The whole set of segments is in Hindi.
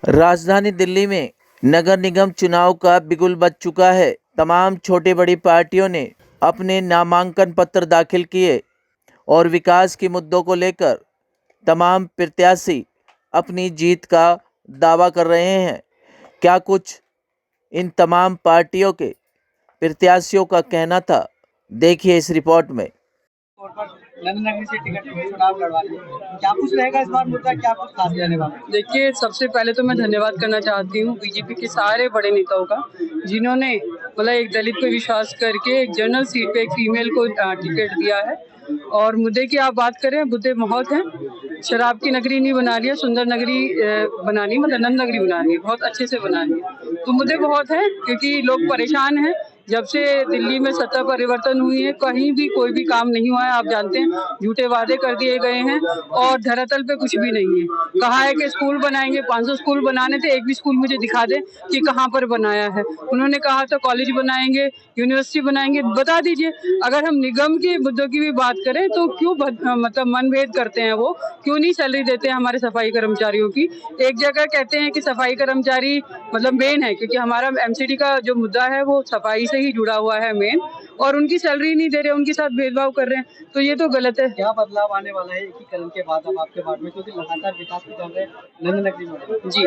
राजधानी दिल्ली में नगर निगम चुनाव का बिगुल बज चुका है। तमाम छोटी बड़ी पार्टियों ने अपने नामांकन पत्र दाखिल किए और विकास के मुद्दों को लेकर तमाम प्रत्याशी अपनी जीत का दावा कर रहे हैं। क्या कुछ इन तमाम पार्टियों के प्रत्याशियों का कहना था, देखिए इस रिपोर्ट में। नगर से टिकट चुनाव लड़वाने क्या कुछ रहेगा इस बार मुद्दा, क्या कुछ खास रहने वाला है? देखिए, सबसे पहले तो मैं धन्यवाद करना चाहती हूँ बीजेपी के सारे बड़े नेताओं का, जिन्होंने मतलब एक दलित पे विश्वास करके एक जनरल सीट पे एक फीमेल को टिकट दिया है। और मुद्दे की आप बात करें, मुद्दे बहुत हैं। शराब की नगरी नहीं बनानी है, सुंदर नगरी बनानी, मतलब नंद नगरी बनानी है, बहुत अच्छे से बनानी है। तो मुद्दे बहुत हैं क्योंकि लोग परेशान हैं। जब से दिल्ली में सत्ता परिवर्तन हुई है, कहीं भी कोई भी काम नहीं हुआ है। आप जानते हैं, झूठे वादे कर दिए गए हैं और धरातल पे कुछ भी नहीं है। कहा है कि स्कूल बनाएंगे, 500 स्कूल बनाने थे, एक भी स्कूल मुझे दिखा दे कि कहाँ पर बनाया है। उन्होंने कहा था कॉलेज बनाएंगे, यूनिवर्सिटी बनाएंगे, बता दीजिए। अगर हम निगम के मुद्दों की भी बात करें तो क्यों मतलब मनभेद करते हैं वो, क्यों नहीं सैलरी देते हैं हमारे सफाई कर्मचारियों की। एक जगह कहते हैं कि सफाई कर्मचारी मतलब मेन है, क्योंकि हमारा एमसीडी का जो मुद्दा है वो सफाई से ही जुड़ा हुआ है मेन, और उनकी सैलरी नहीं दे रहे, उनके साथ भेदभाव कर रहे हैं, तो ये तो गलत है। क्या बदलाव आने वाला है एकीकरण के बाद अब आपके वार्ड में, क्योंकि लगातार विकास के चल रहे नंद नगरी में? जी,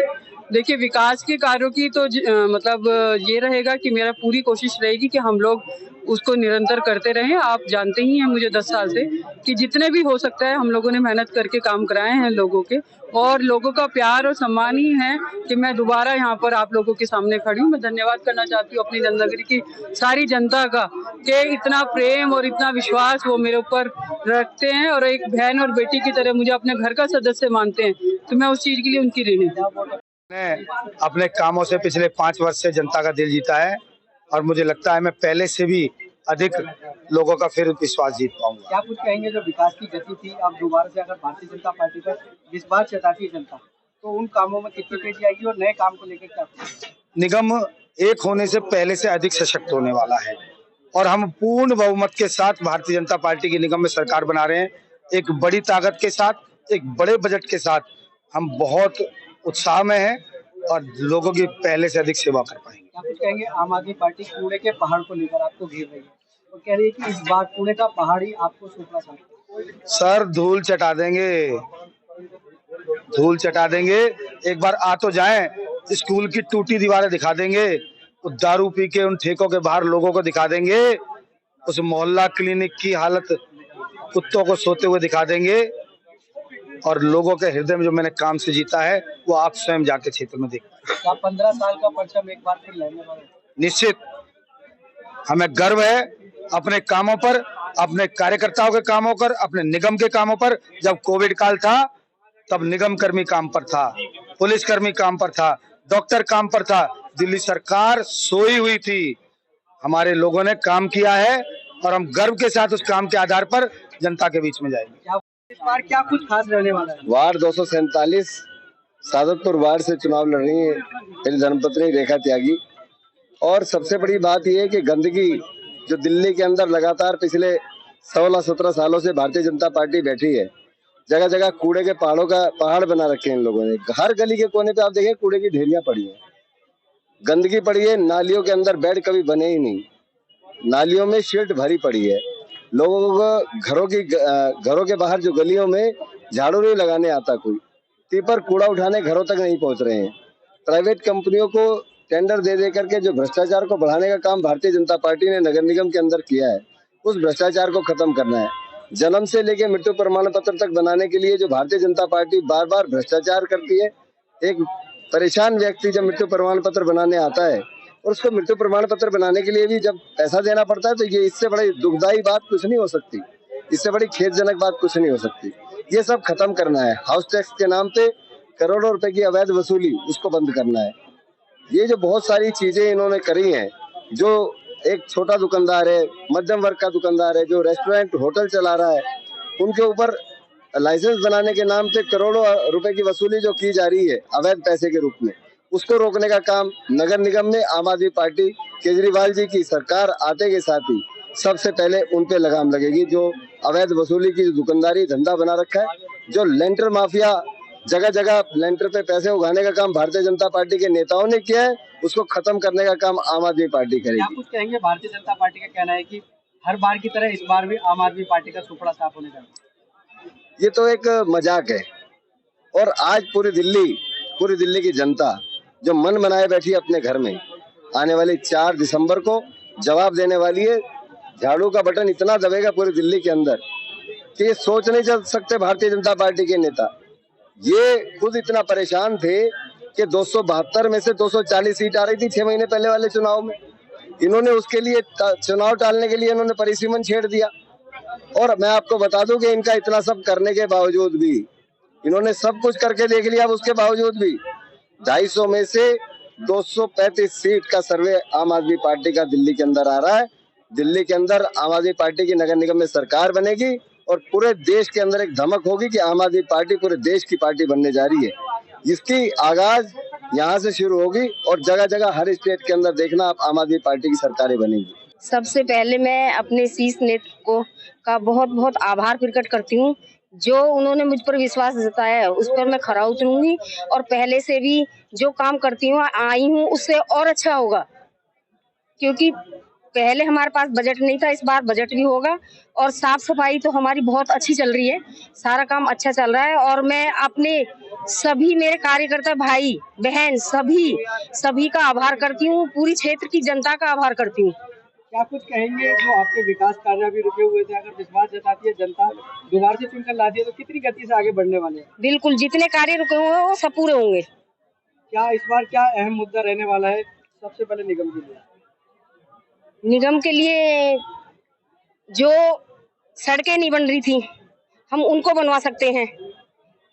देखिए, विकास के कार्यों की तो मतलब ये रहेगा कि मेरा पूरी कोशिश रहेगी कि हम लोग उसको निरंतर करते रहें। आप जानते ही हैं मुझे 10 साल से कि जितने भी हो सकता है हम लोगों ने मेहनत करके काम कराए हैं लोगों के, और लोगों का प्यार और सम्मान ही है कि मैं दोबारा यहाँ पर आप लोगों के सामने खड़ी हूँ। मैं धन्यवाद करना चाहती हूँ अपनी नंद नगरी की सारी जनता का कि इतना प्रेम और इतना विश्वास वो मेरे ऊपर रखते हैं और एक बहन और बेटी की तरह मुझे अपने घर का सदस्य मानते हैं, तो मैं उस चीज के लिए उनकी ऋणी हूँ। मैंने अपने कामों से पिछले 5 वर्ष से जनता का दिल जीता है और मुझे लगता है मैं पहले से भी अधिक लोगों का फिर विश्वास जीत पाऊंगा। क्या कुछ कहेंगे, जो विकास की गति थी अब दोबारा से अगर भारतीय जनता पार्टी पर विश्वास जताती जनता, तो उन कामों में कितनी तेजी आएगी और नए काम को लेकर क्या? निगम एक होने से पहले से अधिक सशक्त होने वाला है और हम पूर्ण बहुमत के साथ भारतीय जनता पार्टी की निगम में सरकार बना रहे हैं। एक बड़ी ताकत के साथ, एक बड़े बजट के साथ हम बहुत उत्साह में हैं और लोगों की पहले से अधिक सेवा कर पाएंगे। क्या कुछ कहेंगे, आम आदमी पार्टी कूड़े के पहाड़ को लेकर आपको घेर रही है और कह रही है कि इस बार कूड़े का पहाड़ ही आपको सौंपना चाहती है? सर, धूल चटा देंगे, धूल चटा देंगे। एक बार आ तो जाएं, स्कूल की टूटी दीवारें दिखा देंगे, दारू पी के उन ठेकों के बाहर लोगों को दिखा देंगे, उस मोहल्ला क्लिनिक की हालत कुत्तों को सोते हुए दिखा देंगे और लोगों के हृदय में जो मैंने काम से जीता है वो आप स्वयं जाके क्षेत्र में देखिए। आप 15 साल का परचम एक बार फिर लड़ने वाले? निश्चित, हमें गर्व है अपने कामों पर, अपने कार्यकर्ताओं के कामों पर, अपने निगम के कामों पर। जब कोविड काल था तब निगम कर्मी काम पर था, पुलिस कर्मी काम पर था, डॉक्टर काम पर था, दिल्ली सरकार सोई हुई थी। हमारे लोगों ने काम किया है और हम गर्व के साथ उस काम के आधार पर जनता के बीच में जाएंगे। इस बार क्या कुछ खास रहने वाला है? वार्ड 247 सादतपुर वार्ड से चुनाव लड़ रही है मेरी धर्मपत्नी रेखा त्यागी। और सबसे बड़ी बात यह है कि गंदगी जो दिल्ली के अंदर लगातार पिछले 16-17 सालों से भारतीय जनता पार्टी बैठी है, जगह जगह कूड़े के पहाड़ बना रखे हैं इन लोगों ने। हर गली के कोने पे आप देखें कूड़े की ढेरियां पड़ी हैं, गंदगी पड़ी है। नालियों के अंदर बेड कभी बने ही नहीं, नालियों में शीट भरी पड़ी है। लोगों को घरों के बाहर जो गलियों में झाड़ू नहीं लगाने आता, कोई टीपर कूड़ा उठाने घरों तक नहीं पहुंच रहे हैं। प्राइवेट कंपनियों को टेंडर दे करके जो भ्रष्टाचार को बढ़ाने का काम भारतीय जनता पार्टी ने नगर निगम के अंदर किया है, उस भ्रष्टाचार को खत्म करना है। जन्म से लेके मृत्यु प्रमाण पत्र तक बनाने के लिए जो भारतीय जनता पार्टी बार बार भ्रष्टाचार करती है, एक परेशान व्यक्ति जब मृत्यु प्रमाण पत्र बनाने आता है और उसको मृत्यु प्रमाण पत्र बनाने के लिए भी जब पैसा देना पड़ता है, तो ये इससे बड़ी दुखदायी बात कुछ नहीं हो सकती, इससे बड़ी खेदजनक बात कुछ नहीं हो सकती। ये सब खत्म करना है। हाउस टैक्स के नाम पे करोड़ों रुपए की अवैध वसूली, उसको बंद करना है। ये जो बहुत सारी चीजें इन्होंने करी हैं, जो एक छोटा दुकानदार है, मध्यम वर्ग का दुकानदार है, जो रेस्टोरेंट होटल चला रहा है, उनके ऊपर लाइसेंस बनाने के नाम पे करोड़ों रुपए की वसूली जो की जा रही है अवैध पैसे के रूप में, उसको रोकने का काम नगर निगम में आम आदमी पार्टी केजरीवाल जी की सरकार आते के साथ ही सबसे पहले उन पे लगाम लगेगी। जो अवैध वसूली की दुकानदारी धंधा बना रखा है, जो लेंटर माफिया जगह जगह लेंटर पे पैसे उगाने का काम भारतीय जनता पार्टी के नेताओं ने किया है, उसको खत्म करने का काम आम आदमी पार्टी क्या करेगी। कुछ कहेंगे? भारतीय जनता पार्टी का कहना है कि हर बार की तरह इस बार भी आम आदमी पार्टी का सुपड़ा साफ होने जा रहा है। ये तो एक मजाक है। और आज पूरी दिल्ली की जनता जो मन बनाए बैठी है अपने घर में, आने वाली 4 दिसंबर को जवाब देने वाली है। झाड़ू का बटन इतना दबेगा पूरी दिल्ली के अंदर कि ये सोच नहीं चल सकते भारतीय जनता पार्टी के नेता। ये खुद इतना परेशान थे कि 272 में से 240 सीट आ रही थी 6 महीने पहले वाले चुनाव में। इन्होंने उसके लिए चुनाव टालने के लिए इन्होंने परिसीमन छेड़ दिया। और मैं आपको बता दूं कि इनका इतना सब करने के बावजूद भी, इन्होंने सब कुछ करके देख लिया, अब उसके बावजूद भी 250 में से 235 सीट का सर्वे आम आदमी पार्टी का दिल्ली के अंदर आ रहा है। दिल्ली के अंदर आम आदमी पार्टी की नगर निगम में सरकार बनेगी और पूरे देश के अंदर एक धमक होगी कि आम आदमी पार्टी पूरे देश की पार्टी बनने जा रही है। इसकी आगाज यहाँ से शुरू होगी और जगह जगह हर स्टेट के अंदर देखना आप आम आदमी पार्टी की सरकारें बनेंगी। सबसे पहले मैं अपने शीर्ष नेतृत्व का बहुत बहुत आभार प्रकट करती हूँ। जो उन्होंने मुझ पर विश्वास जताया है उस पर मैं खरा उतरूंगी और पहले से भी जो काम करती हूँ आई हूँ उससे और अच्छा होगा, क्योंकि पहले हमारे पास बजट नहीं था, इस बार बजट भी होगा। और साफ सफाई तो हमारी बहुत अच्छी चल रही है, सारा काम अच्छा चल रहा है। और मैं अपने सभी मेरे कार्यकर्ता भाई बहन सभी का आभार करती हूँ, पूरी क्षेत्र की जनता का आभार करती हूँ। क्या कुछ कहेंगे? जो आपके विकास कार्य भी रुके हुए थे, अगर विश्वास जताती है जनता, दोबारा से चुनकर ला दिया तो कितनी गति से आगे बढ़ने वाले हैं? बिल्कुल, जितने कार्य रुके हुए हैं वो सब पूरे होंगे। क्या इस बार क्या अहम मुद्दा रहने वाला है सबसे पहले निगम के लिए? निगम के लिए जो सड़कें नहीं बन रही थी हम उनको बनवा सकते हैं।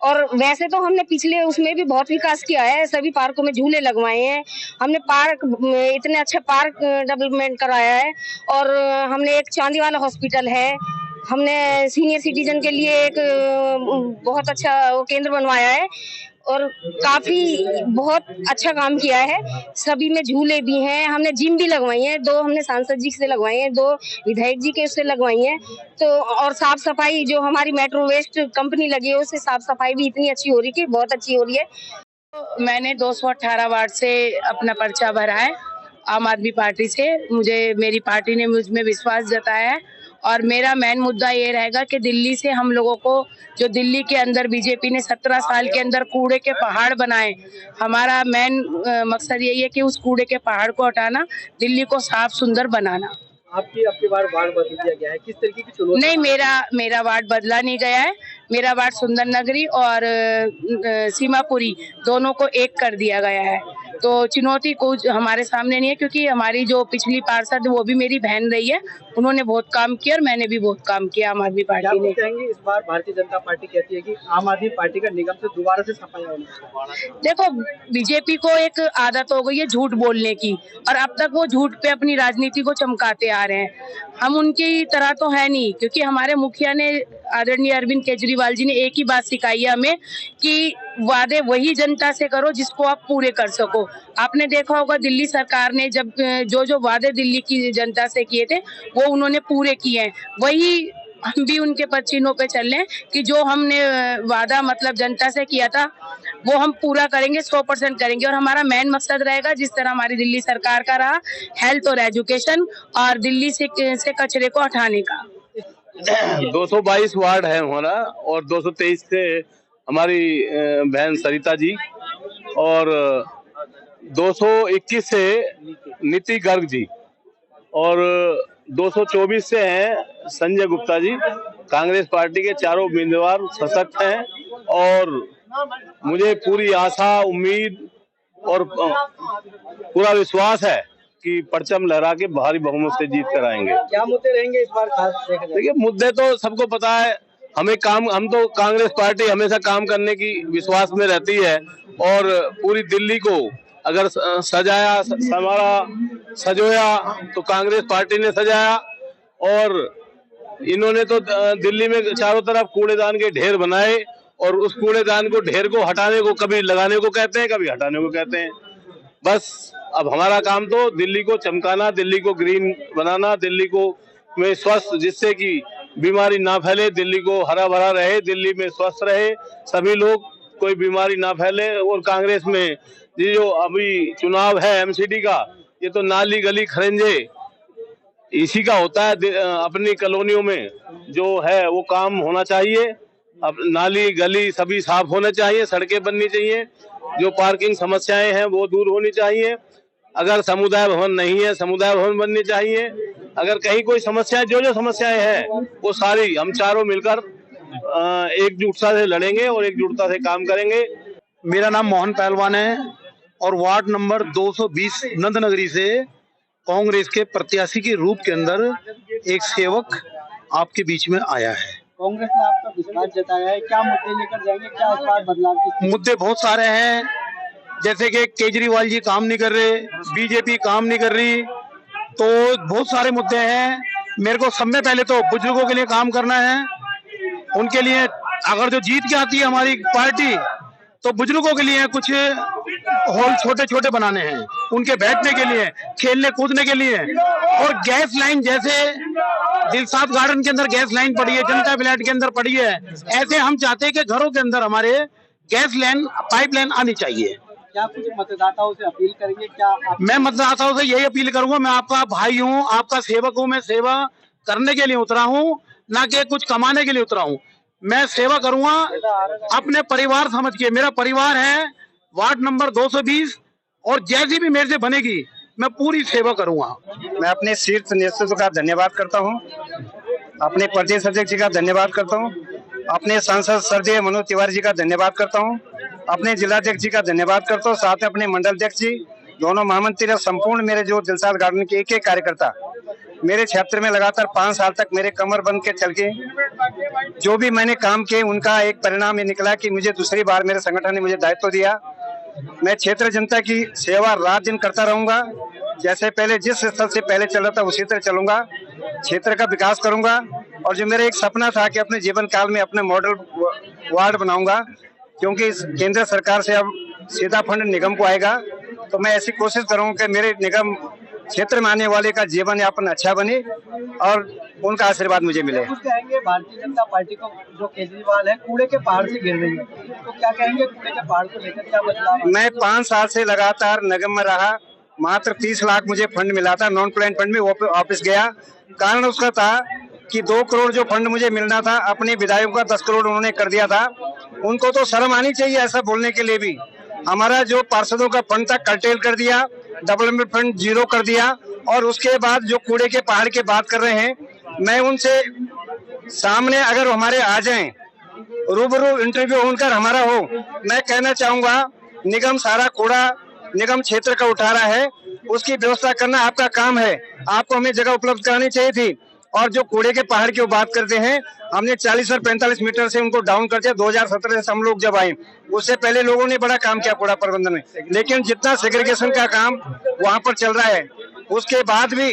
और वैसे तो हमने पिछले उसमें भी बहुत विकास किया है, सभी पार्कों में झूले लगवाए हैं, हमने पार्क इतने अच्छे पार्क डेवलपमेंट कराया है। और हमने एक चांदी वाला हॉस्पिटल है, हमने सीनियर सिटीजन के लिए एक बहुत अच्छा वो केंद्र बनवाया है और काफी बहुत अच्छा काम किया है। सभी में झूले भी हैं, हमने जिम भी लगवाई है, 2 हमने सांसद जी से लगवाई है, 2 विधायक जी के उससे लगवाई है। तो और साफ सफाई जो हमारी मेट्रो वेस्ट कंपनी लगी है उससे साफ सफाई भी इतनी अच्छी हो रही है, बहुत अच्छी हो रही है। तो मैंने 218 वार्ड से अपना पर्चा भरा है आम आदमी पार्टी से। मेरी पार्टी ने मुझ में विश्वास जताया है और मेरा मेन मुद्दा ये रहेगा कि दिल्ली से हम लोगों को, जो दिल्ली के अंदर बीजेपी ने 17 साल के अंदर कूड़े के पहाड़ बनाए, हमारा मेन मकसद यही है कि उस कूड़े के पहाड़ को हटाना, दिल्ली को साफ सुंदर बनाना। आपकी बार वार्ड बदल दिया गया है, किस तरीके की चुनौती? नहीं, मेरा वार्ड बदला नहीं गया है। मेरा वार्ड सुंदर नगरी और सीमापुरी दोनों को एक कर दिया गया है। तो चुनौती कुछ हमारे सामने नहीं है, क्योंकि हमारी जो पिछली पार्षद वो भी मेरी बहन रही है, उन्होंने बहुत काम किया और मैंने भी बहुत काम किया आम आदमी पार्टी ने। कहेंगे इस बार भारतीय जनता पार्टी कहती है कि आम आदमी पार्टी का निगम से दोबारा से सफाया होना? देखो, बीजेपी को एक आदत हो गई है झूठ बोलने की और अब तक वो झूठ पे अपनी राजनीति को चमकाते आ रहे हैं। हम उनकी तरह तो है नहीं, क्योंकि हमारे मुखिया ने, आदरणीय अरविंद केजरीवाल जी ने एक ही बात सिखाई है हमें कि वादे वही जनता से करो जिसको आप पूरे कर सको। आपने देखा होगा दिल्ली सरकार ने जब जो वादे दिल्ली की जनता से किए थे वो उन्होंने पूरे किए हैं। वही हम भी उनके पदचिन्हों पे चल रहे हैं कि जो हमने वादा मतलब जनता से किया था वो हम पूरा करेंगे, 100% करेंगे। और हमारा मेन मकसद रहेगा, जिस तरह हमारी दिल्ली सरकार का रहा, हेल्थ और एजुकेशन और दिल्ली से कचरे को हटाने का। 222 वार्ड है हमारा और 223 से हमारी बहन सरिता जी और 221 से नीति गर्ग जी और 224 से हैं संजय गुप्ता जी। कांग्रेस पार्टी के चारों उम्मीदवार सशक्त हैं और मुझे पूरी आशा, उम्मीद और पूरा विश्वास है कि परचम लहरा के भारी बहुमत से जीत कर आएंगे। क्या मुद्दे रहेंगे इस बार खास? देखिए, मुद्दे तो सबको पता है। हम तो कांग्रेस पार्टी हमेशा काम करने की विश्वास में रहती है और पूरी दिल्ली को अगर सजोया तो कांग्रेस पार्टी ने सजाया। और इन्होंने तो दिल्ली में चारों तरफ कूड़ेदान के ढेर बनाए और उस कूड़ेदान को, ढेर को हटाने को कभी लगाने को कहते हैं, कभी हटाने को कहते हैं। बस अब हमारा काम तो दिल्ली को चमकाना, दिल्ली को ग्रीन बनाना, दिल्ली को में स्वस्थ, जिससे कि बीमारी ना फैले, दिल्ली को हरा भरा रहे, दिल्ली में स्वस्थ रहे सभी लोग कोई बीमारी ना फैले। और कांग्रेस में ये जो अभी चुनाव है एमसीडी का, ये तो नाली गली खरेंजे इसी का होता है। अपनी कॉलोनियों में जो है वो काम होना चाहिए। अब नाली गली सभी साफ होने चाहिए, सड़कें बननी चाहिए, जो पार्किंग समस्याएं हैं वो दूर होनी चाहिए। अगर समुदाय भवन नहीं है, समुदाय भवन बननी चाहिए। अगर कहीं कोई समस्या, जो समस्याएं हैं वो सारी हम चारों मिलकर एकजुटता से लड़ेंगे और एकजुटता से काम करेंगे। मेरा नाम मोहन पहलवान है और वार्ड नंबर 220 नंदनगरी से कांग्रेस के प्रत्याशी के रूप के अंदर एक सेवक आपके बीच में आया है। कांग्रेस ने आप पर विश्वास जताया है, क्या मुद्दे लेकर जाएंगे, क्या इस बार बदलाव की? मुद्दे बहुत सारे हैं, जैसे कि केजरीवाल जी काम नहीं कर रहे, बीजेपी काम नहीं कर रही, तो बहुत सारे मुद्दे हैं। मेरे को सब में पहले तो बुजुर्गों के लिए काम करना है। उनके लिए अगर जो जीत के आती है हमारी पार्टी, तो बुजुर्गों के लिए कुछ हॉल छोटे छोटे बनाने हैं, उनके बैठने के लिए, खेलने कूदने के लिए। और गैस लाइन, जैसे दिलसाद गार्डन के अंदर गैस लाइन पड़ी है, जनता विलायत के अंदर पड़ी है, ऐसे हम चाहते हैं कि घरों के अंदर हमारे गैस लाइन, पाइपलाइन आनी चाहिए। क्या कुछ मतदाताओं से अपील करेंगे? क्या मैं मतदाताओं से यही अपील करूंगा, मैं आपका भाई हूं, आपका सेवक हूं, मैं सेवा करने के लिए उतरा हूं, ना कि कुछ कमाने के लिए उतरा हूं। मैं सेवा करूंगा अपने परिवार समझ के। मेरा परिवार है वार्ड नंबर 220 और जैसी भी मेरे से बनेगी मैं पूरी सेवा करूंगा। मैं अपने शीर्ष नेतृत्व का धन्यवाद करता हूं, अपने प्रदेश अध्यक्ष जी का धन्यवाद करता हूं, अपने सांसद श्रद्धेय मनोज तिवारी जी का धन्यवाद करता हूं, अपने जिलाध्यक्ष जी का धन्यवाद करता हूं, साथ में अपने मंडल अध्यक्ष जी, दोनों महामंत्री, संपूर्ण मेरे जो दिलसाद गार्डन के एक एक कार्यकर्ता मेरे क्षेत्र में लगातार 5 साल तक मेरे कमर बन के चल के जो भी मैंने काम किए, उनका एक परिणाम ये निकला कि मुझे दूसरी बार मेरे संगठन ने मुझे दायित्व दिया। मैं क्षेत्र जनता की सेवा रात दिन करता रहूंगा। जैसे पहले जिस स्तर से पहले चल रहा था उसी तरह चलूंगा, क्षेत्र का विकास करूंगा। और जो मेरा एक सपना था कि अपने जीवन काल में अपने मॉडल वार्ड बनाऊंगा, क्योंकि केंद्र सरकार से अब सीधा फंड निगम को आएगा, तो मैं ऐसी कोशिश करूंगा कि मेरे निगम क्षेत्र में आने वाले का जीवन यापन अच्छा बने और उनका आशीर्वाद मुझे मिले। कुछ कहेंगे भारतीय जनता पार्टी को, जो केजरीवाल है कूड़े के पहाड़ से गिर रही है, तो क्या कहेंगे कूड़े के पहाड़ को लेकर, क्या बदलाव? मैं 5 साल से लगातार निगम में रहा, मात्र 30 लाख मुझे फंड मिला था, नॉन प्लान फंड में वापस गया। कारण उसका था कि 2 करोड़ जो फंड मुझे मिलना था, अपने विधायकों का 10 करोड़ उन्होंने कर दिया था। उनको तो शर्म आनी चाहिए ऐसा बोलने के लिए भी। हमारा जो पार्षदों का फंड था कर्टेल कर दिया, डेवलपमेंट फंड 0 कर दिया। और उसके बाद जो कूड़े के पहाड़ की बात कर रहे हैं, मैं उनसे सामने अगर हमारे आ जाएं, रूबरू इंटरव्यू उनका हमारा हो, मैं कहना चाहूंगा निगम सारा कूड़ा निगम क्षेत्र का उठा रहा है, उसकी व्यवस्था करना आपका काम है, आपको हमें जगह उपलब्ध करानी चाहिए थी। और जो कूड़े के पहाड़ की बात करते हैं, हमने 40 और 45 मीटर से उनको डाउन कर दिया। 2017 से हम लोग जब आए, उससे पहले लोगों ने बड़ा काम किया कूड़ा प्रबंधन में, लेकिन जितना सेग्रीगेशन का काम वहां पर चल रहा है, उसके बाद भी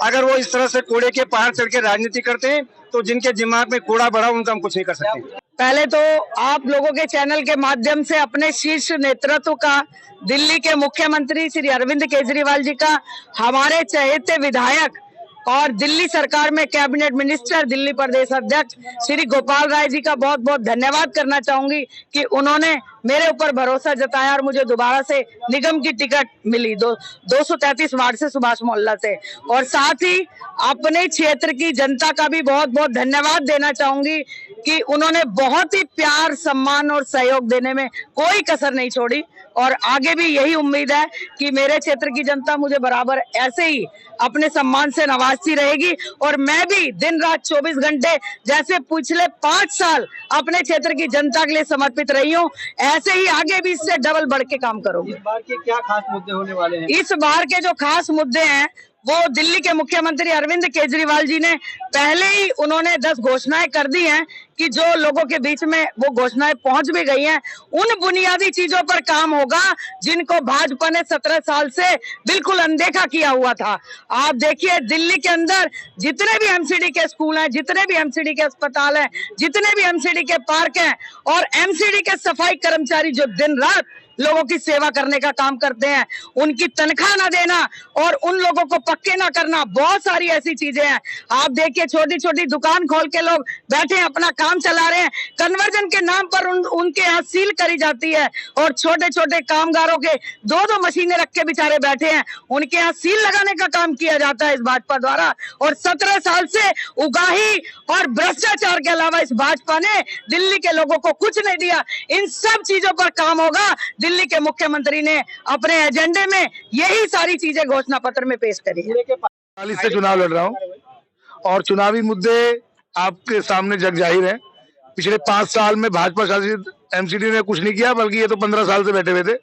अगर वो इस तरह से कूड़े के पहाड़ चढ़ के राजनीति करते हैं, तो जिनके दिमाग में कूड़ा बढ़ा उनका हम कुछ नहीं कर सकते। पहले तो आप लोगों के चैनल के माध्यम से अपने शीर्ष नेतृत्व का, दिल्ली के मुख्यमंत्री श्री अरविंद केजरीवाल जी का, हमारे चहेते विधायक और दिल्ली सरकार में कैबिनेट मिनिस्टर, दिल्ली प्रदेश अध्यक्ष श्री गोपाल राय जी का बहुत बहुत धन्यवाद करना चाहूंगी कि उन्होंने मेरे ऊपर भरोसा जताया और मुझे दोबारा से निगम की टिकट मिली 233 वार्ड से, सुभाष मोहल्ला से। और साथ ही अपने क्षेत्र की जनता का भी बहुत बहुत धन्यवाद देना चाहूंगी कि उन्होंने बहुत ही प्यार, सम्मान और सहयोग देने में कोई कसर नहीं छोड़ी। और आगे भी यही उम्मीद है कि मेरे क्षेत्र की जनता मुझे बराबर ऐसे ही अपने सम्मान से नवाजती रहेगी। और मैं भी दिन रात 24 घंटे जैसे पिछले 5 साल अपने क्षेत्र की जनता के लिए समर्पित रही हूँ, ऐसे ही आगे भी इससे डबल बढ़ के काम करूंगी। इस बार के क्या खास मुद्दे होने वाले हैं? इस बार के जो खास मुद्दे हैं वो दिल्ली के मुख्यमंत्री अरविंद केजरीवाल जी ने पहले ही उन्होंने 10 घोषणाएं कर दी हैं कि जो लोगों के बीच में वो घोषणाएं पहुंच भी गई हैं। उन बुनियादी चीजों पर काम होगा जिनको भाजपा ने 17 साल से बिल्कुल अनदेखा किया हुआ था। आप देखिए दिल्ली के अंदर जितने भी एमसीडी के स्कूल हैं, जितने भी एमसीडी के अस्पताल हैं, जितने भी एमसीडी के पार्क हैं और एमसीडी के सफाई कर्मचारी जो दिन रात लोगों की सेवा करने का काम करते हैं, उनकी तनख्वाह ना देना और उन लोगों को पक्के ना करना, बहुत सारी ऐसी चीजें हैं। आप देखिए छोटी छोटी दुकान खोल के लोग बैठे हैं, अपना काम चला रहे हैं, कन्वर्जन के नाम पर उनके यहाँ सील करी जाती है और छोटे छोटे कामगारों के दो मशीनें रख के बेचारे बैठे हैं, उनके यहाँ सील लगाने का काम किया जाता है इस भाजपा द्वारा। और 17 साल से उगाही और भ्रष्टाचार के अलावा इस भाजपा ने दिल्ली के लोगों को कुछ नहीं दिया। इन सब चीजों पर काम होगा। दिल्ली के मुख्यमंत्री ने अपने एजेंडे में यही सारी चीजें घोषणा पत्र में पेश करी है। 40 से चुनाव लड़ रहा हूँ और चुनावी मुद्दे आपके सामने जग जाहिर है। पिछले 5 साल में भाजपा शासित एमसीडी ने कुछ नहीं किया, बल्कि ये तो 15 साल से बैठे हुए थे।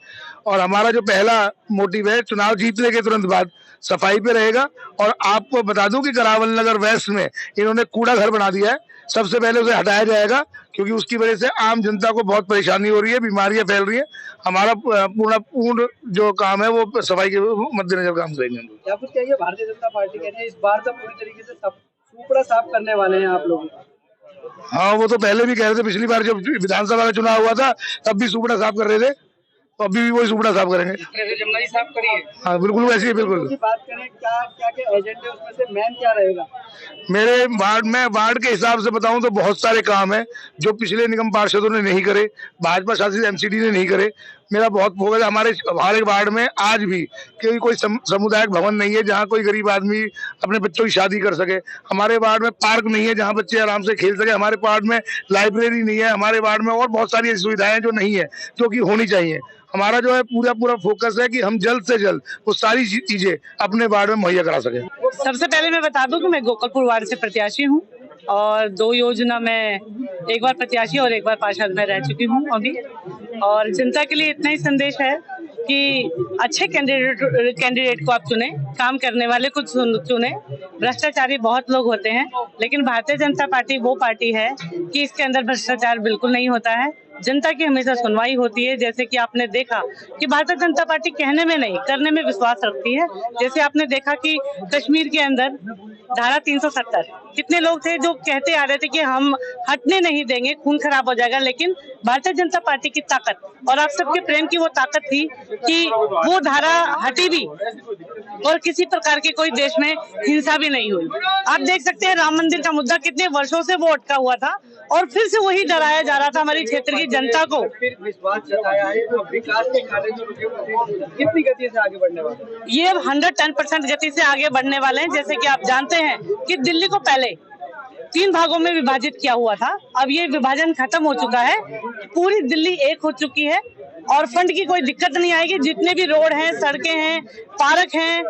और हमारा जो पहला मोटिव है, चुनाव जीतने के तुरंत बाद सफाई पे रहेगा। और आपको बता दूं कि करावल नगर वेस्ट में इन्होंने कूड़ा घर बना दिया है, सबसे पहले उसे हटाया जाएगा, क्योंकि उसकी वजह से आम जनता को बहुत परेशानी हो रही है, बीमारियां फैल रही है। हमारा पूर्ण जो काम है वो सफाई के मद्देनजर काम करेंगे। क्या कुछ कहिए, भारतीय जनता पार्टी कहती है इस बार तो पूरी तरीके से सब सुपड़ा साफ करने वाले हैं आप लोग। हाँ, वो तो पहले भी कह रहे थे, पिछली बार जब विधानसभा का चुनाव हुआ था तब भी सुपड़ा साफ कर रहे थे, तो अभी भी वही सुपड़ा साफ करेंगे। जमुना जी साफ करिए। हाँ बिल्कुल वैसे ही, बिल्कुल। बात करें क्या क्या के एजेंडे, उसमें से मेन क्या रहेगा? मेरे वार्ड के हिसाब से बताऊं तो बहुत सारे काम है जो पिछले निगम पार्षदों ने नहीं करे, भाजपा शासित एमसीडी ने नहीं करे। मेरा बहुत फोकस है हमारे वार्ड में। आज भी कोई सामुदायिक भवन नहीं है जहां कोई गरीब आदमी अपने बच्चों की शादी कर सके। हमारे वार्ड में पार्क नहीं है जहां बच्चे आराम से खेल सके। हमारे वार्ड में लाइब्रेरी नहीं है। हमारे वार्ड में और बहुत सारी ऐसी सुविधाएं जो नहीं है, जो कि होनी चाहिए। हमारा जो है पूरा फोकस है कि हम जल्द से जल्द वो सारी चीजें अपने वार्ड में मुहैया करा सके। सबसे पहले मैं बता दूं कि मैं गोकुलपुर वार्ड से प्रत्याशी हूं और 2 योजना में एक बार प्रत्याशी और एक बार पार्षद में रह चुकी हूं अभी। और जनता के लिए इतना ही संदेश है कि अच्छे कैंडिडेट को आप चुने, काम करने वाले को चुने। भ्रष्टाचारी बहुत लोग होते हैं, लेकिन भारतीय जनता पार्टी वो पार्टी है कि इसके अंदर भ्रष्टाचार बिल्कुल नहीं होता है। जनता की हमेशा सुनवाई होती है। जैसे कि आपने देखा कि भारतीय जनता पार्टी कहने में नहीं, करने में विश्वास रखती है। जैसे आपने देखा कि कश्मीर के अंदर धारा 370, कितने लोग थे जो कहते आ रहे थे कि हम हटने नहीं देंगे, खून खराब हो जाएगा। लेकिन भारतीय जनता पार्टी की ताकत और आप सबके प्रेम की वो ताकत थी कि वो धारा हटी भी और किसी प्रकार की कोई देश में हिंसा भी नहीं हुई। आप देख सकते हैं राम मंदिर का मुद्दा कितने वर्षों से वो अटका हुआ था और फिर से वही डराया जा रहा था हमारी क्षेत्र की जनता को। फिर विश्वास जताया है तो विकास के कार्य जो कितनी गति से आगे बढ़ने वाले हैं? ये 110% गति से आगे बढ़ने वाले हैं। जैसे कि आप जानते हैं कि दिल्ली को पहले 3 भागों में विभाजित किया हुआ था, अब ये विभाजन खत्म हो चुका है। पूरी दिल्ली एक हो चुकी है और फंड की कोई दिक्कत नहीं आएगी। जितने भी रोड हैं, सड़कें हैं, पार्क हैं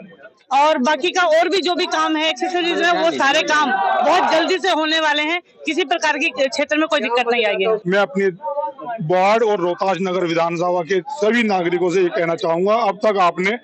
और बाकी का और भी जो भी काम है, एक्सेसरीज है, वो सारे काम बहुत जल्दी से होने वाले हैं। किसी प्रकार की क्षेत्र में कोई दिक्कत नहीं आएगी। मैं अपने वार्ड और रोहतास नगर विधानसभा के सभी नागरिकों से ये कहना चाहूंगा, अब तक आपने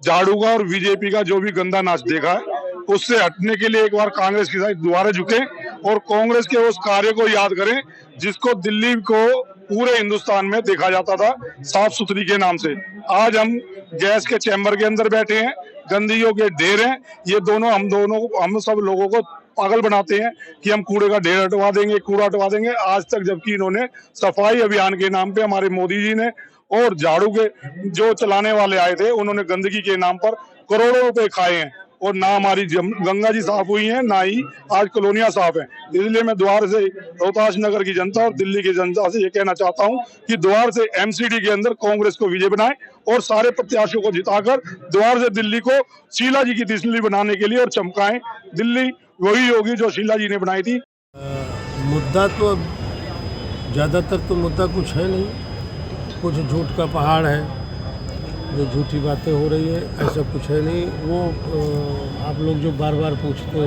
झाड़ू का और बीजेपी का जो भी गंदा नाच देखा है, उससे हटने के लिए एक बार कांग्रेस की साइड दोबारा झुके और कांग्रेस के उस कार्य को याद करें जिसको दिल्ली को पूरे हिंदुस्तान में देखा जाता था साफ सुथरी के नाम से। आज हम गैस के चैम्बर के अंदर बैठे हैं, गंदगियों के ढेर हैं। ये दोनों हम सब लोगों को पागल बनाते हैं कि हम कूड़े का ढेर हटवा देंगे, कूड़ा हटवा देंगे। आज तक जबकि इन्होंने सफाई अभियान के नाम पे हमारे मोदी जी ने और झाड़ू के जो चलाने वाले आए थे, उन्होंने गंदगी के नाम पर करोड़ों रुपए खाए हैं और ना हमारी गंगा जी साफ हुई है, ना ही आज कॉलोनियां साफ हैं। इसलिए मैं द्वार से रोहतास नगर की जनता और दिल्ली की जनता से ये कहना चाहता हूं कि द्वार से एमसीडी के अंदर कांग्रेस को विजय बनाएं और सारे प्रत्याशियों को जिताकर द्वार से दिल्ली को शीला जी की दिल्ली बनाने के लिए और चमकाएं। दिल्ली वही होगी जो शीला जी ने बनाई थी। मुद्दा तो ज़्यादातर तो मुद्दा कुछ है नहीं, कुछ झूठ का पहाड़ है, जो झूठी बातें हो रही है, ऐसा कुछ है नहीं। वो आप लोग जो बार बार पूछते हो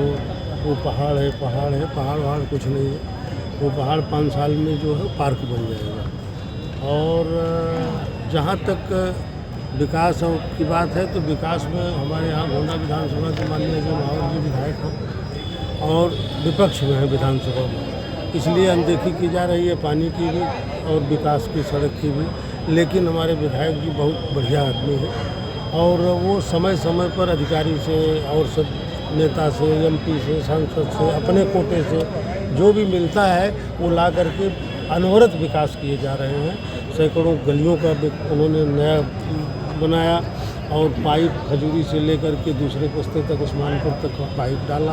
वो पहाड़ है, पहाड़ है, पहाड़ वहाड़ कुछ नहीं है। वो पहाड़ 5 साल में जो है पार्क बन जाएगा। और जहाँ तक विकास की बात है तो विकास में हमारे यहाँ गोंडा विधानसभा के माननीय जो महावर जी विधायक हैं और विपक्ष में है विधानसभा में, इसलिए अनदेखी की जा रही है पानी की भी और विकास की, सड़क की भी। लेकिन हमारे विधायक जी बहुत बढ़िया आदमी हैं और वो समय समय पर अधिकारी से और सब नेता से, एमपी से, सांसद से, अपने कोटे से जो भी मिलता है वो ला करके अनवरत विकास किए जा रहे हैं। सैकड़ों गलियों का उन्होंने नया बनाया और पाइप खजूरी से लेकर के दूसरे बस्ते तक उस्मानपुर तक पाइप डाला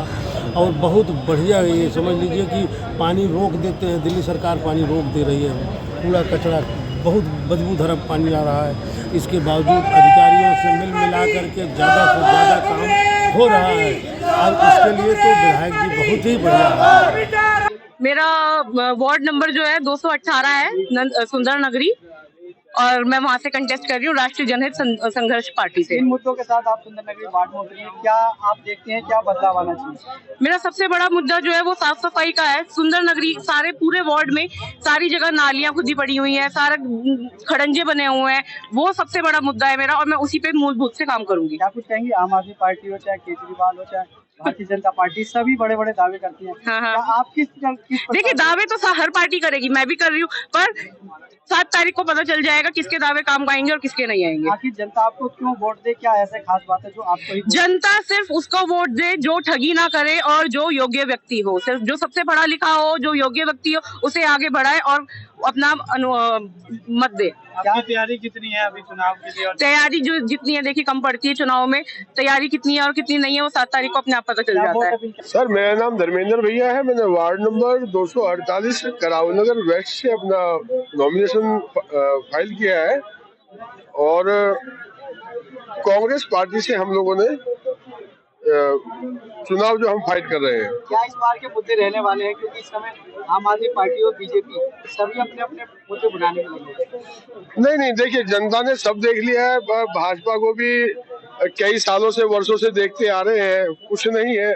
और बहुत बढ़िया ये समझ लीजिए कि पानी रोक देते हैं, दिल्ली सरकार पानी रोक दे रही है, कूड़ा कचरा बहुत बदबूदार पानी आ रहा है। इसके बावजूद अधिकारियों से मिल मिला करके ज़्यादा से ज़्यादा काम हो रहा है और इसके लिए तो विधायक जी बहुत ही बढ़िया है। मेरा वार्ड नंबर जो है 218 है, सुंदर नगरी, और मैं वहाँ से कंटेस्ट कर रही हूँ राष्ट्रीय जनहित संघर्ष पार्टी से। इन मुद्दों के साथ आप सुंदर नगरी वार्ड में उतरी हैं, क्या आप देखते हैं क्या बदलाव आना चाहिए? मेरा सबसे बड़ा मुद्दा जो है वो साफ सफाई का है। सुंदर नगरी सारे पूरे वार्ड में सारी जगह नालियां खुदी पड़ी हुई हैं, सारे खड़ंजे बने हुए हैं, वो सबसे बड़ा मुद्दा है मेरा और मैं उसी पे मूलभूत से काम करूंगी। क्या कुछ कहेंगे? आम आदमी पार्टी हो चाहे केजरीवाल हो चाहे भारतीय जनता पार्टी, सभी बड़े बड़े दावे करती हैं। हाँ। क्या आप किस देखिए, दावे तो हर पार्टी करेगी, मैं भी कर रही हूँ, पर 7 तारीख को पता चल जाएगा किसके दावे काम आएंगे और किसके नहीं आएंगे। आखिर जनता आपको क्यों वोट दे? क्या ऐसे खास बात है जो आपको ही जनता सिर्फ उसको वोट दे जो ठगी ना करे और जो योग्य व्यक्ति हो, सिर्फ जो सबसे पढ़ा लिखा हो, जो योग्य व्यक्ति हो, उसे आगे बढ़ाए और अपना मत दे। क्या तैयारी कितनी है अभी चुनाव के लिए? तैयारी जो जितनी है देखिए कम पड़ती है चुनाव में, तैयारी कितनी है और कितनी नहीं है वो 7 तारीख को अपने आप पता चल जाता है। सर, मेरा नाम धर्मेंद्र भैया है। मैंने वार्ड नंबर 248 करावल नगर वेस्ट से अपना नॉमिनेशन फाइल किया है और कांग्रेस पार्टी से हम लोगों ने चुनाव जो हम फाइट कर रहे हैं। क्या इस बार के मुद्दे रहने वाले हैं? क्योंकि इस समय आम आदमी पार्टी और बीजेपी सभी अपने अपने मुद्दे बनाने में लगे हैं। नहीं, देखिए, जनता ने सब देख लिया है। भाजपा को भी कई सालों से वर्षों से देखते आ रहे हैं, कुछ नहीं है।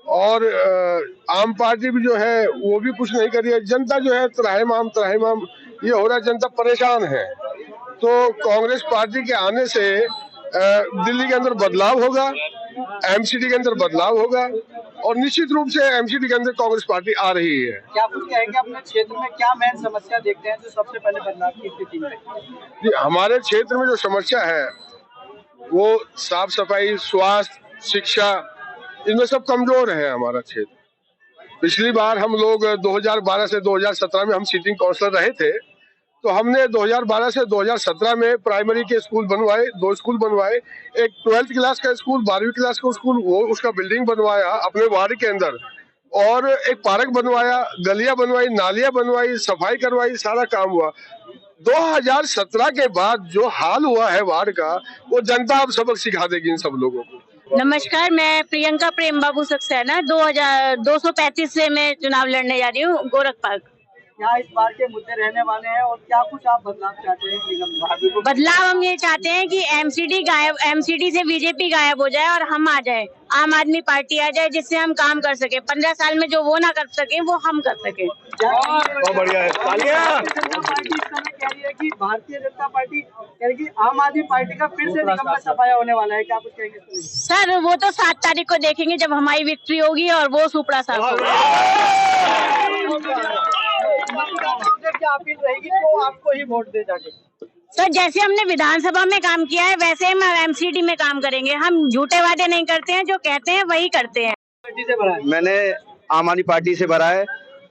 और आम पार्टी भी जो है वो भी कुछ नहीं कर रही है। जनता जो है त्राहिमाम ये हो रहा है, जनता परेशान है। तो कांग्रेस पार्टी के आने से दिल्ली के अंदर बदलाव होगा, एमसीडी के अंदर बदलाव होगा और निश्चित रूप से एमसीडी के अंदर कांग्रेस पार्टी आ रही है। क्या कुछ कहेंगे अपने क्षेत्र में क्या मेन समस्या देखते हैं जो सबसे पहले बदलाव की स्थिति में? जी, हमारे क्षेत्र में जो समस्या है वो साफ सफाई, स्वास्थ्य, शिक्षा, इनमें सब कमजोर है हमारा क्षेत्र। पिछली बार हम लोग 2012 से 2017 में हम सिटिंग काउंसलर रहे थे, तो हमने 2012 से 2017 में प्राइमरी के स्कूल बनवाए, 2 स्कूल बनवाए, एक 12th क्लास का स्कूल, 12वीं क्लास का स्कूल, वो उसका बिल्डिंग बनवाया अपने वार्ड के अंदर, और एक पार्क बनवाया, गलियां बनवाई, नालियां बनवाई, सफाई करवाई, सारा काम हुआ। 2017 के बाद जो हाल हुआ है वार्ड का, वो जनता अब सबक सिखा देगी इन सब लोगों को। नमस्कार, मैं प्रियंका प्रेम बाबू सक्सेना 235 से मैं चुनाव लड़ने जा रही हूँ गोरख पार्क। क्या इस बार के मुद्दे रहने वाले हैं और क्या कुछ आप बदलाव चाहते हैं निगम विभाग को? बदलाव हम ये चाहते हैं कि एमसीडी से बीजेपी गायब हो जाए और हम आ जाए, आम आदमी पार्टी आ जाए, जिससे हम काम कर सके। 15 साल में जो वो ना कर सके वो हम कर सके। बहुत बढ़िया है। पार्टी इस समय कह रही है कि भारतीय जनता पार्टी कह रही है कि आम आदमी पार्टी का फिर से निगम में सफाया होने वाला है, क्या कुछ कहेंगे? सर, वो तो 7 तारीख को देखेंगे जब हमारी विक्ट्री होगी और वो सुपड़ा साफ होगा। क्या अपील रहेगी तो आपको ही वोट दे जाके? सर, जैसे हमने विधानसभा में काम किया है वैसे हम एमसीडी में काम करेंगे। हम झूठे वादे नहीं करते हैं, जो कहते हैं वही करते हैं। पार्टी से भरा है? मैंने आम आदमी पार्टी से भरा है,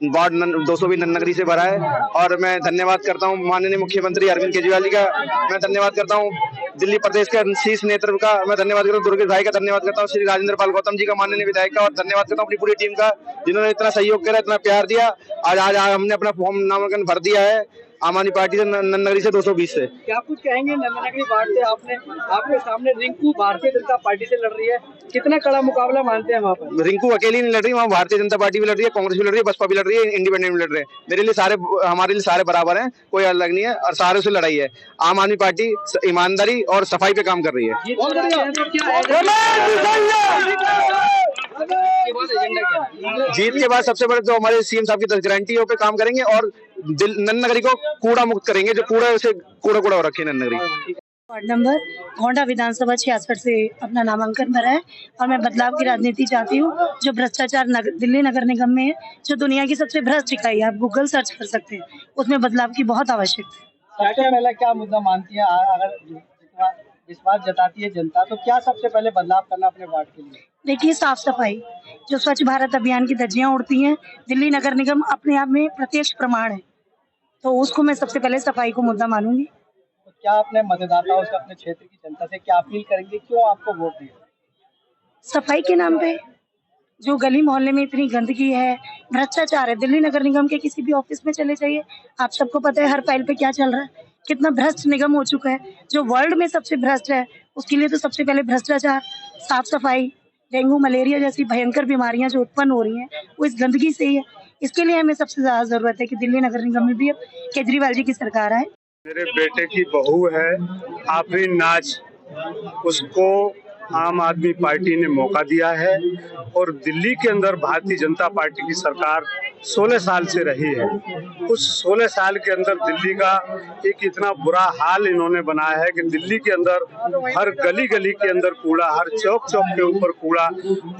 वार्ड 220 नगरी से भरा है और मैं धन्यवाद करता हूं माननीय मुख्यमंत्री अरविंद केजरीवाल जी का। मैं धन्यवाद करता हूं दिल्ली प्रदेश के शीर्ष नेतृत्व का। मैं धन्यवाद करता हूं दुर्गेश भाई का, धन्यवाद करता हूं श्री राजेंद्र पाल गौतम जी का, माननीय विधायक का, और धन्यवाद करता हूं अपनी पूरी टीम का जिन्होंने इतना सहयोग करा, इतना प्यार दिया। आज हमने अपना फॉर्म नामांकन भर दिया है आम आदमी पार्टी से नगरी से 220 से। क्या कुछ कहेंगे? नगरी वार्ड से आपके सामने रिंकू भारतीय जनता पार्टी से लड़ रही है, कितना कड़ा मुकाबला मानते हैं वहाँ पर? रिंकू अकेली नहीं लड़ रही, वहाँ भारतीय जनता पार्टी भी लड़ रही है, कांग्रेस भी लड़ रही है, बसपा भी लड़ रही है, इंडिपेंडेंट भी लड़ रहे हैं। मेरे लिए हमारे लिए सारे बराबर हैं, कोई अलग नहीं है और सारे से लड़ाई है। आम आदमी पार्टी ईमानदारी और सफाई पे काम कर रही है। जीत के बाद सबसे बड़े तो हमारे सीएम साहब की गारंटियों पे काम करेंगे और नगरी को कूड़ा मुक्त करेंगे, जो कूड़ा रखे नगरी। वार्ड नंबर गोंडा विधानसभा 66 से अपना नामांकन भरा है और मैं बदलाव की राजनीति चाहती हूँ। जो भ्रष्टाचार दिल्ली नगर निगम में है, जो दुनिया की सबसे भ्रष्ट इकाई है, आप गूगल सर्च कर सकते हैं, उसमें बदलाव की बहुत आवश्यकता है। सबसे पहले क्या मुद्दा मानती है? अगर विश्वास जताती है जनता, तो क्या सबसे पहले बदलाव करना अपने वार्ड के लिए? देखिए, साफ सफाई, जो स्वच्छ भारत अभियान की धज्जियां उड़ती हैं, दिल्ली नगर निगम अपने आप में प्रत्यक्ष प्रमाण है। तो उसको मैं सबसे पहले सफाई को मुद्दा मानूंगी। तो क्या अपने मतदाताओं से, अपने क्षेत्र की जनता से क्या अपील करेंगे, क्यों आपको वोट दिया? सफाई के नाम पे जो गली मोहल्ले में इतनी गंदगी है, भ्रष्टाचार है। दिल्ली नगर निगम के किसी भी ऑफिस में चले जाइए, आप सबको पता है हर फाइल पे क्या चल रहा है, कितना भ्रष्ट निगम हो चुका है। जो वर्ल्ड में सबसे भ्रष्ट है, उसके लिए तो सबसे पहले भ्रष्टाचार, साफ सफाई, डेंगू मलेरिया जैसी भयंकर बीमारियां जो उत्पन्न हो रही हैं वो इस गंदगी से ही है। इसके लिए हमें सबसे ज्यादा जरूरत है कि दिल्ली नगर निगम में भी अब केजरीवाल जी की सरकार आए। मेरे बेटे की बहू है आफरीन नाज, उसको आम आदमी पार्टी ने मौका दिया है और दिल्ली के अंदर भारतीय जनता पार्टी की सरकार 16 साल से रही है। उस 16 साल के अंदर दिल्ली का एक इतना बुरा हाल इन्होंने बनाया है कि दिल्ली के अंदर हर गली गली के अंदर कूड़ा, हर चौक चौक के ऊपर कूड़ा,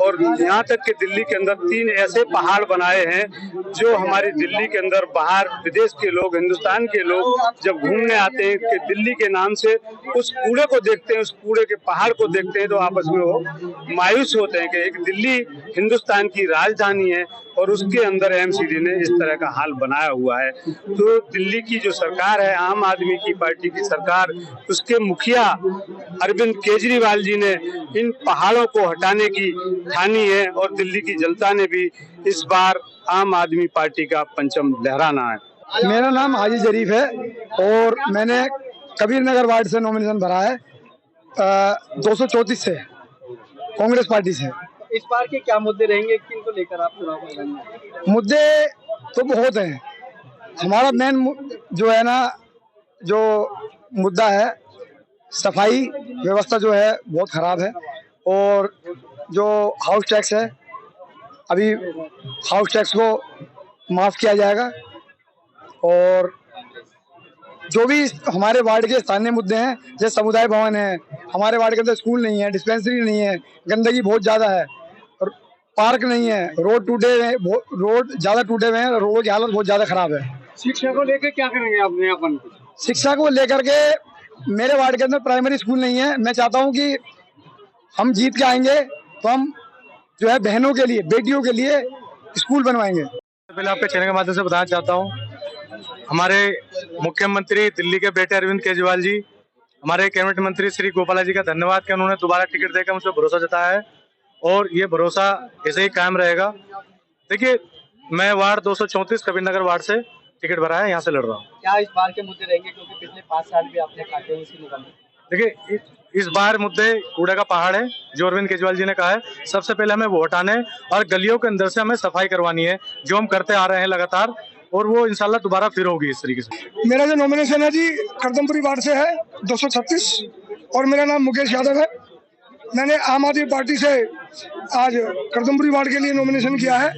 और यहाँ तक कि दिल्ली के अंदर 3 ऐसे पहाड़ बनाए हैं जो हमारी दिल्ली के अंदर बाहर विदेश के लोग, हिंदुस्तान के लोग जब घूमने आते हैं कि दिल्ली के नाम से उस कूड़े को देखते हैं, उस कूड़े के पहाड़ को देखते हैं तो आपस में वो मायूस होते हैं कि एक दिल्ली हिंदुस्तान की राजधानी है और उसके अंदर एमसीडी ने इस तरह का हाल बनाया हुआ है। तो दिल्ली की जो सरकार है, आम आदमी की पार्टी की सरकार, उसके मुखिया अरविंद केजरीवाल जी ने इन पहाड़ों को हटाने की ठानी है और दिल्ली की जनता ने भी इस बार आम आदमी पार्टी का परचम लहराना है। मेरा नाम हाजी जरीफ है और मैंने कबीर नगर वार्ड से नॉमिनेशन भरा है 234 से, कांग्रेस पार्टी से। इस बार के क्या मुद्दे रहेंगे, किनको लेकर आप चुनाव मैदान? मुद्दे तो बहुत हैं। हमारा मेन जो है ना, जो मुद्दा है, सफाई व्यवस्था जो है बहुत खराब है, और जो हाउस टैक्स है, अभी हाउस टैक्स को माफ किया जाएगा, और जो भी हमारे वार्ड के स्थानीय मुद्दे हैं, जैसे समुदाय भवन है, हमारे वार्ड के अंदर स्कूल नहीं है, डिस्पेंसरी नहीं है, गंदगी बहुत ज्यादा है, और पार्क नहीं है, रोड टूटे हुए, रोड ज्यादा टूटे हुए हैं, रोडों की हालत बहुत ज्यादा खराब है। शिक्षा को लेकर क्या करेंगे आपने अपन? शिक्षा को लेकर के मेरे वार्ड के अंदर प्राइमरी स्कूल नहीं है। मैं चाहता हूं कि हम जीत के आएंगे तो हम जो है बहनों के लिए, बेटियों के लिए स्कूल बनवाएंगे। पहले आपके चैनल के माध्यम से बताना चाहता हूँ, हमारे मुख्यमंत्री दिल्ली के बेटे अरविंद केजरीवाल जी, हमारे कैबिनेट मंत्री श्री गोपाला जी का धन्यवाद कि उन्होंने दोबारा टिकट देकर मुझे भरोसा जताया है और ये भरोसा ऐसे ही कायम रहेगा। देखिए, मैं वार्ड 234 कबीर नगर वार्ड से टिकट भरा है, यहाँ से लड़ रहा हूँ। क्या इस बार के मुद्दे रहेंगे, क्योंकि पिछले 5 साल भी आपने काटे उसी निगम में? देखिए, इस बार मुद्दे कूड़े का पहाड़ है, जो अरविंद केजरीवाल जी ने कहा है। सबसे पहले हमें वो हटाने और गलियों के अंदर से हमें सफाई करवानी है, जो हम करते आ रहे हैं लगातार, और वो इंशाल्लाह दोबारा फिर होगी इस तरीके से। मेरा जो नॉमिनेशन है जी करदमपुरी वार्ड से है 236, और मेरा नाम मुकेश यादव है। मैंने आम आदमी पार्टी से आज करदमपुरी वार्ड के लिए नॉमिनेशन किया है।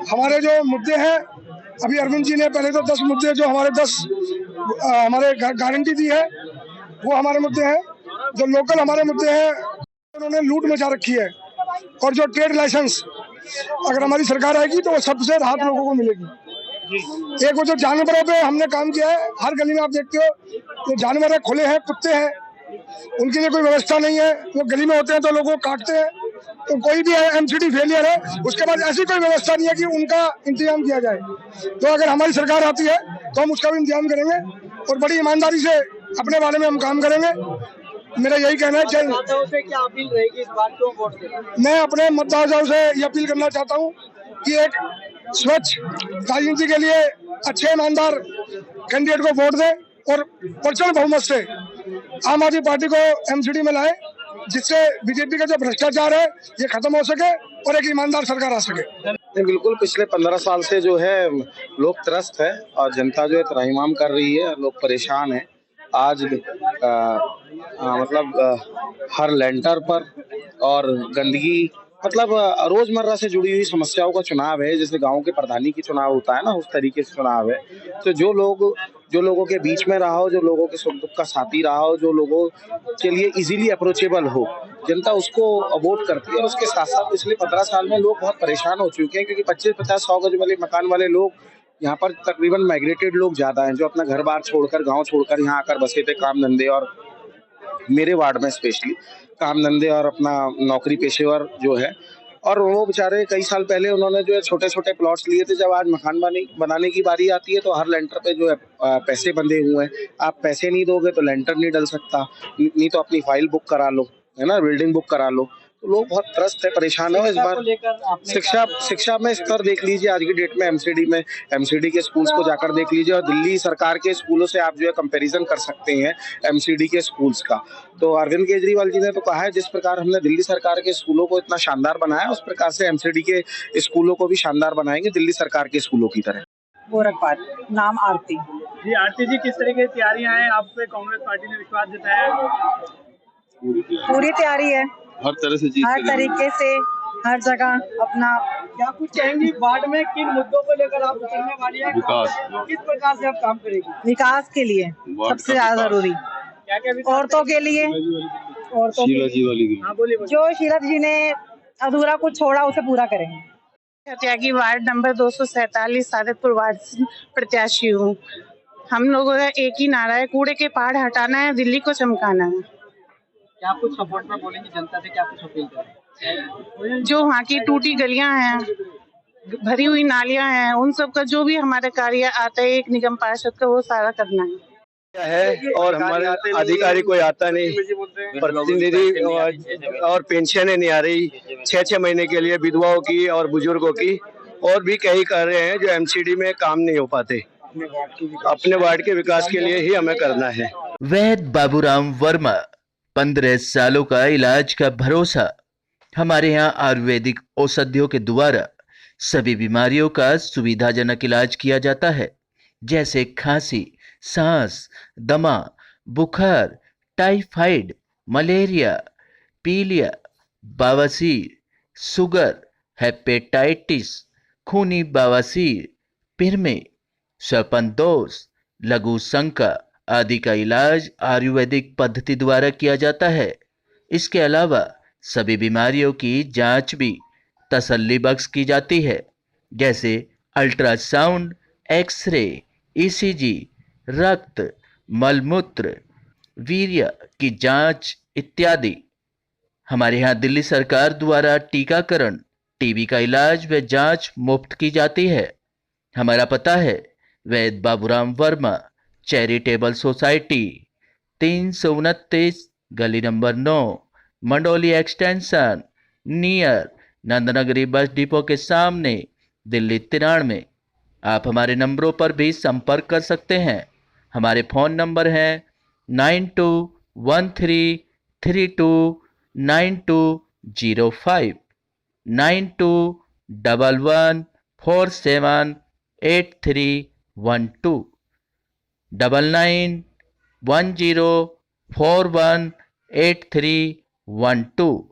हमारे जो मुद्दे हैं, अभी अरविंद जी ने पहले तो 10 मुद्दे जो हमारे 10 हमारे गारंटी दी है, वो हमारे मुद्दे हैं। जो लोकल हमारे मुद्दे हैं, उन्होंने लूट मचा रखी है, और जो ट्रेड लाइसेंस, अगर हमारी सरकार आएगी तो वो सबसे राहत लोगों को मिलेगी। एक वो जो जानवरों पे हमने काम किया है, हर गली में आप देखते हो जो जानवर है, खुले हैं, कुत्ते हैं, उनके लिए कोई व्यवस्था नहीं है। वो गली में होते हैं तो लोगों को काटते हैं, तो कोई भी एमसीडी फेलियर है, उसके बाद ऐसी कोई व्यवस्था नहीं है कि उनका इंतजाम किया जाए। तो अगर हमारी सरकार आती है तो हम उसका भी इंतजाम करेंगे और बड़ी ईमानदारी से अपने बारे में हम काम करेंगे। मेरा यही कहना है। से क्या अपील रहेगी इस बार, क्यों वोट देना? मैं अपने मतदाताओं से ये अपील करना चाहता हूँ कि एक स्वच्छ राजनीति के लिए अच्छे ईमानदार कैंडिडेट को वोट दें और प्रचंड बहुमत से आम आदमी पार्टी को एमसीडी में लाए, जिससे बीजेपी का जो भ्रष्टाचार है ये खत्म हो सके और एक ईमानदार सरकार आ सके। बिल्कुल, पिछले 15 साल से जो है लोग त्रस्त है और जनता जो है त्राहिमाम कर रही है, लोग परेशान है। आज हर लेंटर पर और गंदगी, मतलब रोजमर्रा से जुड़ी हुई समस्याओं का चुनाव है। जैसे गांव के प्रधानी की चुनाव होता है ना, उस तरीके से चुनाव है। तो जो लोगों के बीच में रहा हो, जो लोगों के सुख दुख का साथी रहा हो, जो लोगों के लिए इजीली अप्रोचेबल हो, जनता उसको वोट करती है। और उसके साथ साथ पिछले 15 साल में लोग बहुत परेशान हो चुके हैं, क्योंकि 25-50-100 गज वाले मकान वाले लोग यहाँ पर तकरीबन माइग्रेटेड लोग ज्यादा हैं, जो अपना घर बार छोड़कर, गाँव छोड़कर यहाँ आकर बसे थे काम धंधे, और मेरे वार्ड में स्पेशली काम धंधे और अपना नौकरी पेशेवर जो है और वो बेचारे कई साल पहले उन्होंने जो है छोटे छोटे प्लॉट्स लिए थे। जब आज मकान बनाने की बारी आती है तो हर लेंटर पे जो है पैसे बंधे हुए हैं। आप पैसे नहीं दोगे तो लेंटर नहीं डल सकता, नहीं तो अपनी फाइल बुक करा लो, है ना, बिल्डिंग बुक करा लो। तो लोग बहुत त्रस्त है, परेशान है इस बार। शिक्षा में स्तर देख लीजिए आज की डेट में, एमसीडी के स्कूल्स को जाकर देख लीजिए और दिल्ली सरकार के स्कूलों से आप जो है कंपैरिजन कर सकते हैं एमसीडी के स्कूल्स का। तो अरविंद केजरीवाल जी ने तो कहा है जिस प्रकार हमने दिल्ली सरकार के स्कूलों को इतना शानदार बनाया उस प्रकार से एमसीडी के स्कूलों को भी शानदार बनाएंगे दिल्ली सरकार के स्कूलों की तरह। गोरखपाल, नाम आरती। जी आरती जी, किस तरह की तैयारियां हैं? आप पे कांग्रेस पार्टी ने विश्वास जताया? पूरी तैयारी है, हर तरह से हर तरीके से, हर जगह अपना। क्या कुछ कहेंगी वार्ड में किन मुद्दों को लेकर आप उतरने वाली है? विकास, किस प्रकार से आप काम करेगी? विकास के लिए सबसे ज्यादा जरूरी, क्या क्या औरतों के लिए, औरतों के लिए। हाँ बोलिए। जो शीला जी ने अधूरा कुछ छोड़ा उसे पूरा करेंगे। त्यागी वार्ड नंबर 247 सादतपुर वार्ड से प्रत्याशी हूँ। हम लोगों का एक ही नारा है, कूड़े के पहाड़ हटाना है, दिल्ली को चमकाना है। क्या कुछ सपोर्ट में बोलेंगे जनता से, क्या कुछ अपील करें? जो वहाँ की टूटी गलियां हैं, भरी हुई नालियां हैं, उन सब का जो भी हमारे कार्य आता है एक निगम पार्षद का, वो सारा करना है। और हमारे अधिकारी कोई आता नहीं, प्रतिनिधि और पेंशनें नहीं आ रही 6-6 महीने के लिए विधवाओं की और बुजुर्गों की, और भी कई कार्य हैं जो एमसीडी में काम नहीं हो पाते। अपने वार्ड के विकास के लिए ही हमें करना है। वैद्य बाबूराम वर्मा, 15 सालों का इलाज का भरोसा। हमारे यहाँ आयुर्वेदिक औषधियों के द्वारा सभी बीमारियों का सुविधाजनक इलाज किया जाता है, जैसे खांसी, सांस, दमा, बुखार, टाइफाइड, मलेरिया, पीलिया, बवासीर, शुगर, हेपेटाइटिस, खूनी बवासीर, पिरमे, श्वपनदोष, लघु शंका आदि का इलाज आयुर्वेदिक पद्धति द्वारा किया जाता है। इसके अलावा सभी बीमारियों की जांच भी तसल्ली बख्श की जाती है, जैसे अल्ट्रासाउंड, एक्सरे, ईसीजी, रक्त, मलमूत्र, वीर्य की जांच इत्यादि। हमारे यहाँ दिल्ली सरकार द्वारा टीकाकरण, टीबी का इलाज व जांच मुफ्त की जाती है। हमारा पता है वैद्य बाबूराम वर्मा चैरिटेबल सोसाइटी, 329 गली number 9, Mandoli extension, near Nand Nagri bus depot के सामने, दिल्ली 93। आप हमारे नंबरों पर भी संपर्क कर सकते हैं। हमारे फ़ोन नंबर हैं 9213329205, 9211478312, 9910418312।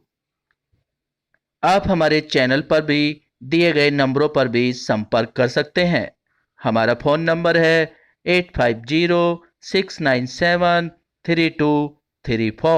आप हमारे चैनल पर भी दिए गए नंबरों पर भी संपर्क कर सकते हैं। हमारा फ़ोन नंबर है 8506973234।